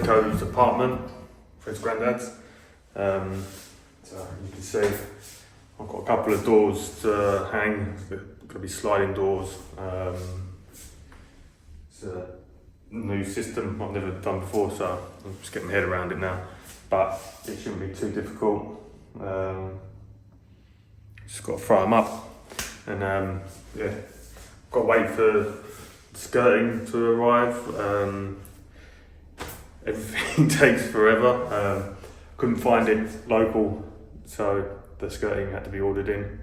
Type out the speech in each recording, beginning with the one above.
Rico's apartment for his granddad's. So you can see I've got a couple of doors to hang. It's going to be sliding doors. It's a new system I've never done before, so I'm just getting my head around it now. But it shouldn't be too difficult. Just got to throw them up, and yeah, got to wait for skirting to arrive. Everything takes forever. Couldn't find it local, so the skirting had to be ordered in.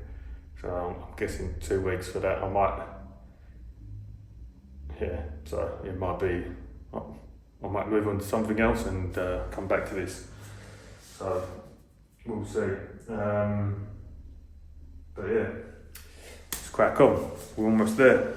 So I'm guessing 2 weeks for that. So it might be, I might move on to something else and come back to this. So we'll see. But yeah, let's crack on. We're almost there.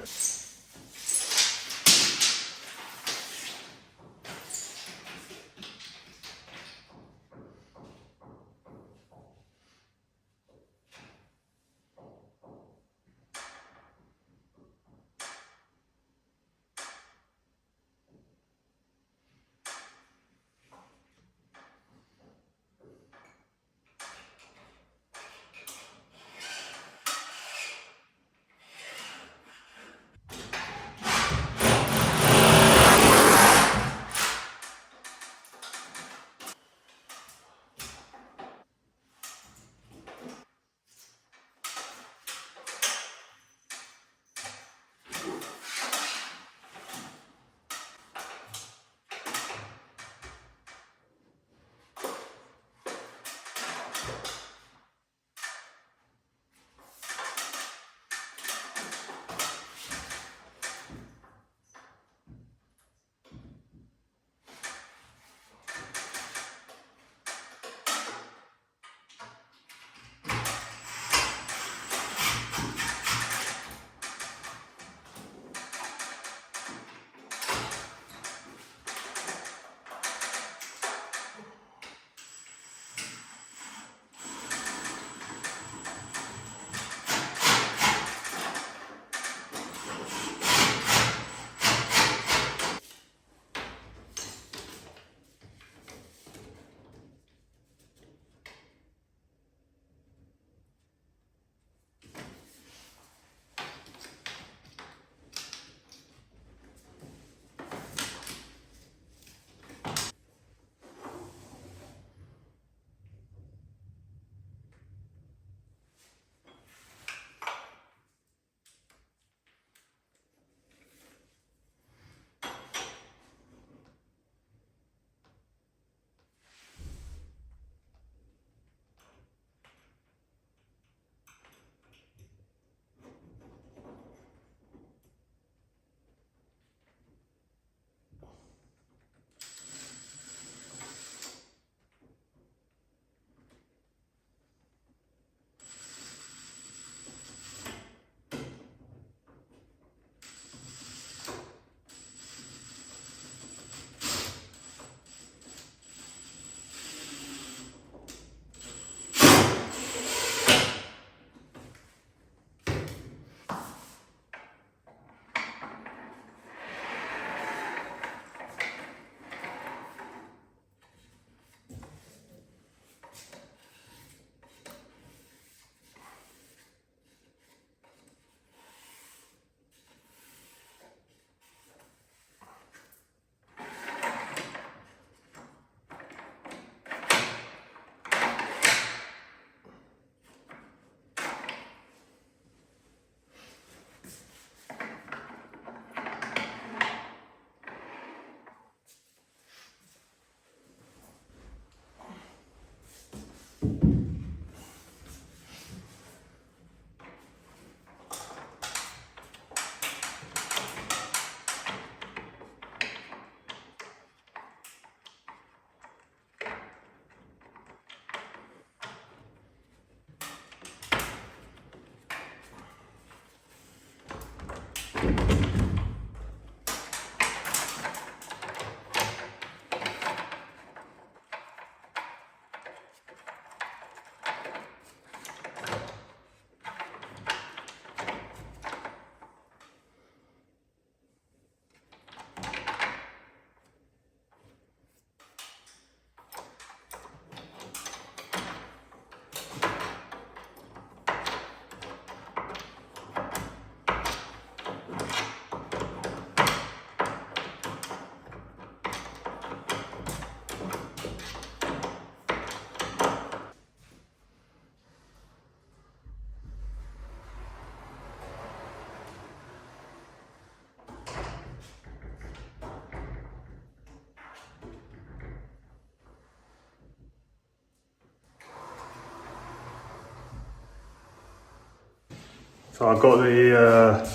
So I've got the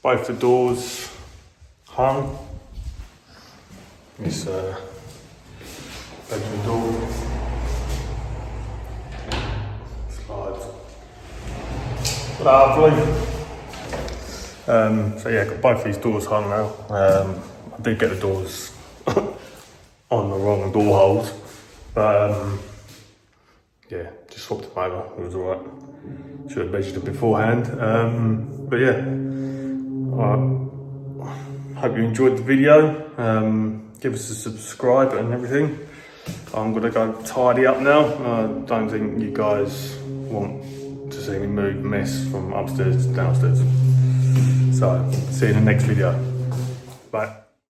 both the doors hung. This bedroom door slides. Lovely. So yeah, got both these doors hung now. I did get the doors on the wrong door holes, but yeah, just swapped them over. It was alright. Should have measured it beforehand. But yeah, I hope you enjoyed the video. Give us a subscribe and everything. I'm gonna go tidy up now. I don't think you guys want to see me move mess from upstairs to downstairs. So, see you in the next video. Bye.